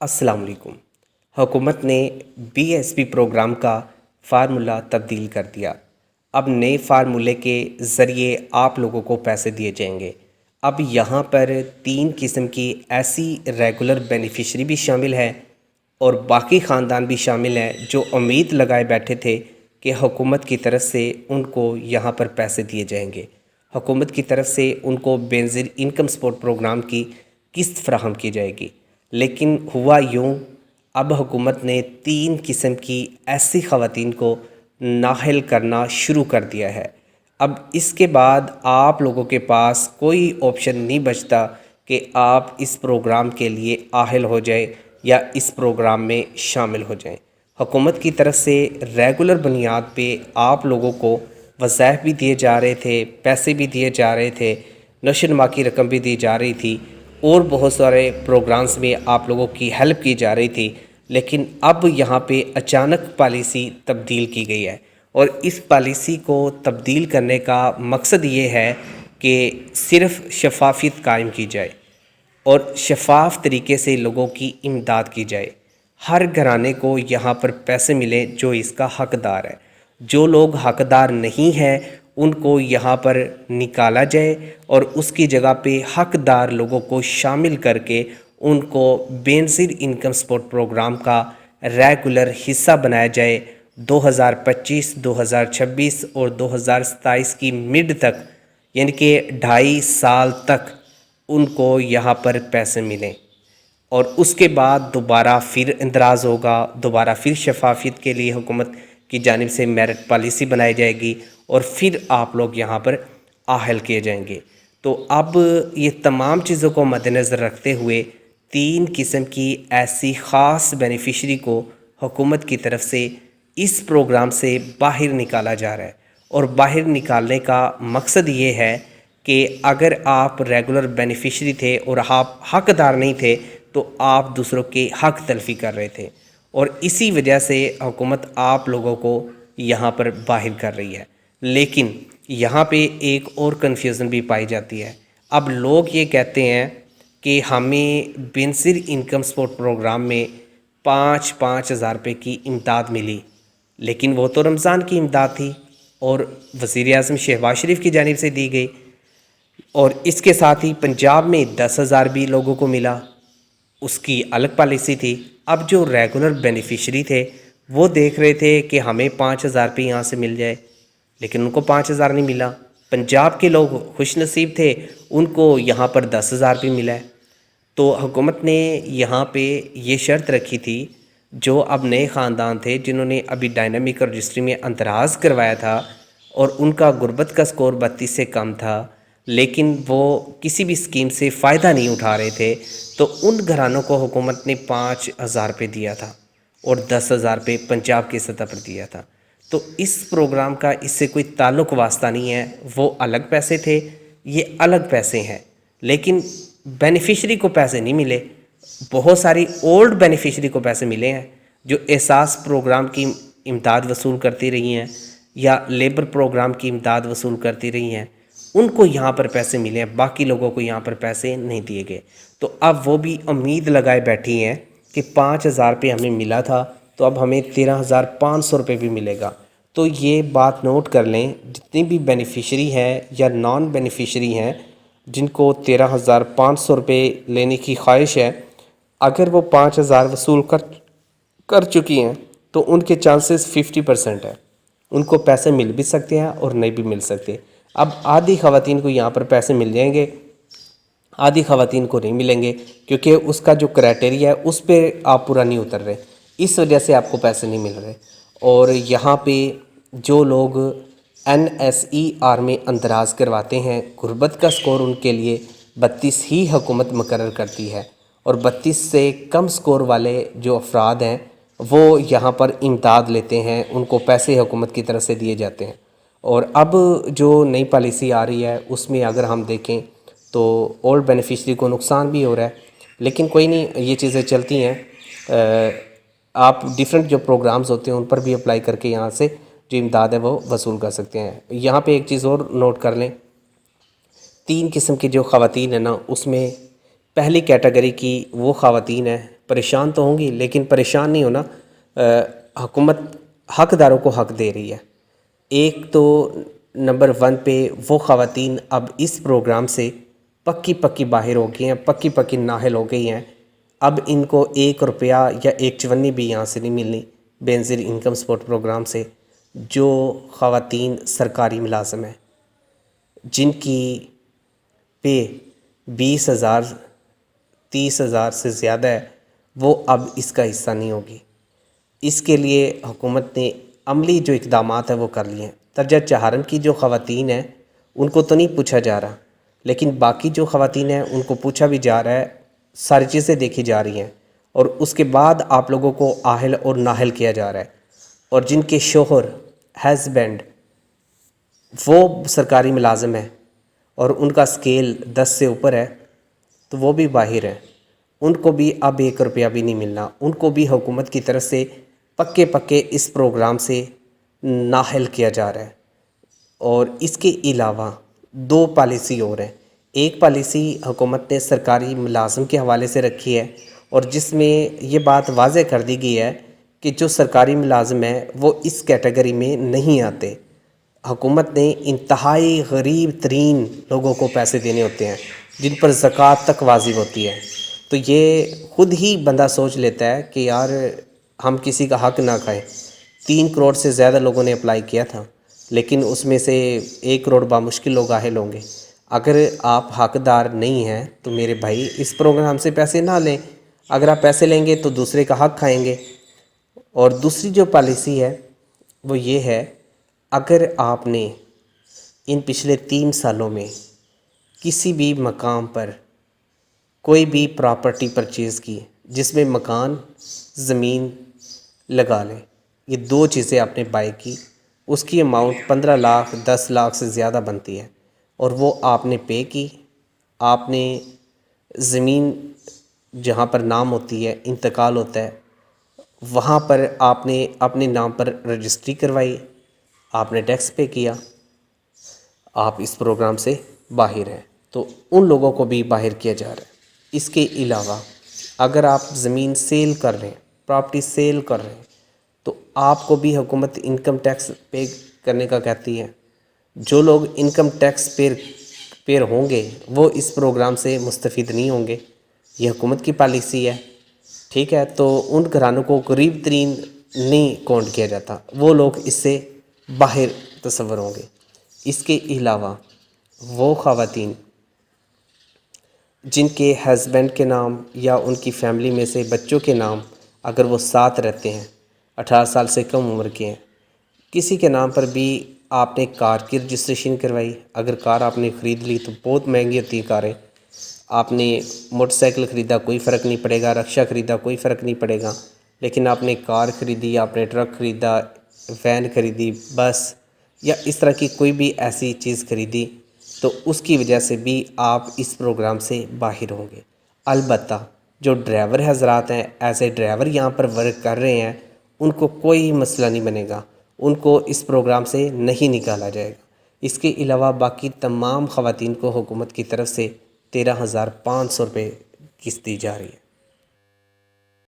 السلام علیکم۔ حکومت نے بی ایس پی پروگرام کا فارمولہ تبدیل کر دیا۔ اب نئے فارمولے کے ذریعے آپ لوگوں کو پیسے دیے جائیں گے۔ اب یہاں پر 3 قسم کی ایسی ریگولر بینیفیشری بھی شامل ہے اور باقی خاندان بھی شامل ہیں جو امید لگائے بیٹھے تھے کہ حکومت کی طرف سے ان کو یہاں پر پیسے دیے جائیں گے۔ حکومت کی طرف سے ان کو بینظیر انکم سپورٹ پروگرام کی قسط فراہم کی جائے گی، لیکن ہوا یوں، اب حکومت نے 3 قسم کی ایسی خواتین کو نااہل کرنا شروع کر دیا ہے۔ اب اس کے بعد آپ لوگوں کے پاس کوئی آپشن نہیں بچتا کہ آپ اس پروگرام کے لیے اہل ہو جائیں یا اس پروگرام میں شامل ہو جائیں۔ حکومت کی طرف سے ریگولر بنیاد پہ آپ لوگوں کو وظائف بھی دیے جا رہے تھے، پیسے بھی دیے جا رہے تھے، نشو و نما کی رقم بھی دی جا رہی تھی اور بہت سارے پروگرامز میں آپ لوگوں کی ہیلپ کی جا رہی تھی، لیکن اب یہاں پہ اچانک پالیسی تبدیل کی گئی ہے اور اس پالیسی کو تبدیل کرنے کا مقصد یہ ہے کہ صرف شفافیت قائم کی جائے اور شفاف طریقے سے لوگوں کی امداد کی جائے۔ ہر گھرانے کو یہاں پر پیسے ملے جو اس کا حقدار ہے۔ جو لوگ حقدار نہیں ہیں ان کو یہاں پر نکالا جائے اور اس کی جگہ پہ حقدار لوگوں کو شامل کر کے ان کو بینظیر انکم سپورٹ پروگرام کا ریگولر حصہ بنایا جائے۔ 2025، 2026 اور 2027 کی مڈ تک، یعنی کہ 2.5 سال تک ان کو یہاں پر پیسے ملیں اور اس کے بعد دوبارہ پھر اندراج ہوگا، دوبارہ پھر شفافیت کے لیے حکومت کی جانب سے میرٹ پالیسی بنائی جائے گی اور پھر آپ لوگ یہاں پر اہل کیے جائیں گے۔ تو اب یہ تمام چیزوں کو مد نظر رکھتے ہوئے 3 قسم کی ایسی خاص بینیفیشری کو حکومت کی طرف سے اس پروگرام سے باہر نکالا جا رہا ہے، اور باہر نکالنے کا مقصد یہ ہے کہ اگر آپ ریگولر بینیفیشری تھے اور آپ حقدار نہیں تھے تو آپ دوسروں کے حق تلفی کر رہے تھے، اور اسی وجہ سے حکومت آپ لوگوں کو یہاں پر باہر کر رہی ہے۔ لیکن یہاں پہ ایک اور کنفیوژن بھی پائی جاتی ہے۔ اب لوگ یہ کہتے ہیں کہ ہمیں بینظیر انکم سپورٹ پروگرام میں 5,000 روپے کی امداد ملی، لیکن وہ تو رمضان کی امداد تھی اور وزیر اعظم شہباز شریف کی جانب سے دی گئی، اور اس کے ساتھ ہی پنجاب میں 10,000 بھی لوگوں کو ملا، اس کی الگ پالیسی تھی۔ اب جو ریگولر بینیفیشری تھے وہ دیکھ رہے تھے کہ ہمیں 5,000 روپے یہاں سے مل جائے، لیکن ان کو 5,000 نہیں ملا۔ پنجاب کے لوگ خوش نصیب تھے، ان کو یہاں پر 10,000 روپے ملا ہے۔ تو حکومت نے یہاں پہ یہ شرط رکھی تھی، جو اب نئے خاندان تھے جنہوں نے ابھی ڈائنامک رجسٹری میں اندراج کروایا تھا اور ان کا غربت کا سکور 32 سے کم تھا، لیکن وہ کسی بھی اسکیم سے فائدہ نہیں اٹھا رہے تھے، تو ان گھرانوں کو حکومت نے 5,000 روپے دیا تھا اور 10,000 روپے پنجاب کی سطح پر دیا تھا۔ تو اس پروگرام کا اس سے کوئی تعلق واسطہ نہیں ہے، وہ الگ پیسے تھے، یہ الگ پیسے ہیں، لیکن بینیفیشری کو پیسے نہیں ملے۔ بہت ساری اولڈ بینیفیشری کو پیسے ملے ہیں جو احساس پروگرام کی امداد وصول کرتی رہی ہیں یا لیبر پروگرام کی امداد وصول کرتی رہی ہیں، ان کو یہاں پر پیسے ملے ہیں، باقی لوگوں کو یہاں پر پیسے نہیں دیے گئے۔ تو اب وہ بھی امید لگائے بیٹھی ہیں کہ 5,000 روپے ہمیں ملا تھا تو اب ہمیں 13,500 روپے بھی ملے گا۔ تو یہ بات نوٹ کر لیں، جتنی بھی بینیفیشری ہیں یا نان بینیفیشری ہیں جن کو 13,500 روپے لینے کی خواہش ہے، اگر وہ 5,000 وصول کر چکی ہیں تو ان کے چانسز 50% ہے، ان کو پیسے مل بھی سکتے ہیں اور نہیں بھی مل سکتے۔ اب آدھی خواتین کو یہاں پر پیسے مل جائیں گے، آدھی خواتین کو نہیں ملیں گے، کیونکہ اس کا جو کرائٹیریا ہے اس پہ آپ پورا نہیں اتر رہے، اس وجہ سے آپ کو پیسے نہیں مل رہے۔ اور یہاں پہ جو لوگ NSER میں اندراج کرواتے ہیں، غربت کا سکور ان کے لیے 32 ہی حکومت مقرر کرتی ہے، اور 32 سے کم سکور والے جو افراد ہیں وہ یہاں پر امداد لیتے ہیں، ان کو پیسے حکومت کی طرف سے دیے جاتے ہیں۔ اور اب جو نئی پالیسی آ رہی ہے اس میں اگر ہم دیکھیں تو اولڈ بینیفیشری کو نقصان بھی ہو رہا ہے، لیکن کوئی نہیں، یہ چیزیں چلتی ہیں۔ آپ ڈیفرنٹ جو پروگرامز ہوتے ہیں ان پر بھی اپلائی کر کے یہاں سے جو امداد ہے وہ وصول کر سکتے ہیں۔ یہاں پہ ایک چیز اور نوٹ کر لیں، 3 قسم کی جو خواتین ہیں نا، اس میں پہلی کیٹیگری کی وہ خواتین ہیں پریشان تو ہوں گی، لیکن پریشان نہیں ہونا، حکومت حقداروں کو حق دے رہی ہے۔ ایک تو نمبر 1 پہ وہ خواتین اب اس پروگرام سے پکی باہر ہو گئی ہیں، پکی نااہل ہو گئی ہیں۔ اب ان کو 1 روپیہ یا 1 چونی بھی یہاں سے نہیں ملنی بے نظیر انکم سپورٹ پروگرام سے۔ جو خواتین سرکاری ملازم ہیں جن کی پے 20,000 30,000 سے زیادہ ہے، وہ اب اس کا حصہ نہیں ہوگی۔ اس کے لیے حکومت نے عملی جو اقدامات ہیں وہ کر لیے ہیں۔ درجہ چہارم کی جو خواتین ہیں ان کو تو نہیں پوچھا جا رہا، لیکن باقی جو خواتین ہیں ان کو پوچھا بھی جا رہا ہے، ساری چیزیں دیکھی جا رہی ہیں، اور اس کے بعد آپ لوگوں کو اہل اور نااہل کیا جا رہا ہے۔ اور جن کے شوہر ہسبینڈ وہ سرکاری ملازم ہیں اور ان کا سکیل 10 سے اوپر ہے تو وہ بھی باہر ہیں، ان کو بھی اب 1 روپیہ بھی نہیں ملنا۔ ان کو بھی حکومت کی طرف سے پکے اس پروگرام سے نااہل کیا جا رہا ہے۔ اور اس کے علاوہ 2 پالیسی اور ہیں۔ ایک پالیسی حکومت نے سرکاری ملازم کے حوالے سے رکھی ہے، اور جس میں یہ بات واضح کر دی گئی ہے کہ جو سرکاری ملازم ہیں وہ اس کیٹیگری میں نہیں آتے۔ حکومت نے انتہائی غریب ترین لوگوں کو پیسے دینے ہوتے ہیں جن پر زکوٰۃ تک واجب ہوتی ہے، تو یہ خود ہی بندہ سوچ لیتا ہے کہ یار ہم کسی کا حق نہ کھائیں۔ 3 کروڑ سے زیادہ لوگوں نے اپلائی کیا تھا، لیکن اس میں سے 1 کروڑ بامشکل لوگ اہل ہوں گے۔ اگر آپ حقدار نہیں ہیں تو میرے بھائی اس پروگرام سے پیسے نہ لیں۔ اگر آپ پیسے لیں گے تو دوسرے کا حق کھائیں گے۔ اور دوسری جو پالیسی ہے وہ یہ ہے، اگر آپ نے ان پچھلے 3 سالوں میں کسی بھی مقام پر کوئی بھی پراپرٹی پرچیز کی جس میں مکان زمین لگا لیں، یہ 2 چیزیں آپ نے بائی کی، اس کی اماؤنٹ 15 لاکھ 10 لاکھ سے زیادہ بنتی ہے، اور وہ آپ نے پے کی۔ آپ نے زمین جہاں پر نام ہوتی ہے، انتقال ہوتا ہے، وہاں پر آپ نے اپنے نام پر رجسٹری کروائی، آپ نے ٹیکس پے کیا، آپ اس پروگرام سے باہر ہیں، تو ان لوگوں کو بھی باہر کیا جا رہا ہے۔ اس کے علاوہ اگر آپ زمین سیل کر رہے ہیں، پراپرٹی سیل کر رہے ہیں، تو آپ کو بھی حکومت انکم ٹیکس پے کرنے کا کہتی ہے۔ جو لوگ انکم ٹیکس پیر ہوں گے وہ اس پروگرام سے مستفید نہیں ہوں گے، یہ حکومت کی پالیسی ہے، ٹھیک ہے؟ تو ان گھرانوں کو قریب ترین نہیں کاؤنٹ کیا جاتا، وہ لوگ اس سے باہر تصور ہوں گے۔ اس کے علاوہ وہ خواتین جن کے ہسبینڈ کے نام یا ان کی فیملی میں سے بچوں کے نام اگر وہ ساتھ رہتے ہیں، 18 سال سے کم عمر کے ہیں، کسی کے نام پر بھی آپ نے کار کی رجسٹریشن کروائی، اگر کار آپ نے خرید لی تو بہت مہنگی ہوتی ہیں کاریں، آپ نے موٹر سائیکل خریدا کوئی فرق نہیں پڑے گا، رکشہ خریدا کوئی فرق نہیں پڑے گا، لیکن آپ نے کار خریدی، آپ نے ٹرک خریدا، وین خریدی، بس یا اس طرح کی کوئی بھی ایسی چیز خریدی تو اس کی وجہ سے بھی آپ اس پروگرام سے باہر ہوں گے۔ البتہ جو ڈرائیور حضرات ہیں، ایز اے ڈرائیور یہاں پر ورک کر رہے ہیں، ان کو کوئی مسئلہ نہیں بنے گا، ان کو اس پروگرام سے نہیں نکالا جائے گا۔ اس کے علاوہ باقی تمام خواتین کو حکومت کی طرف سے 13,500 روپے قسط دی جا رہی ہے۔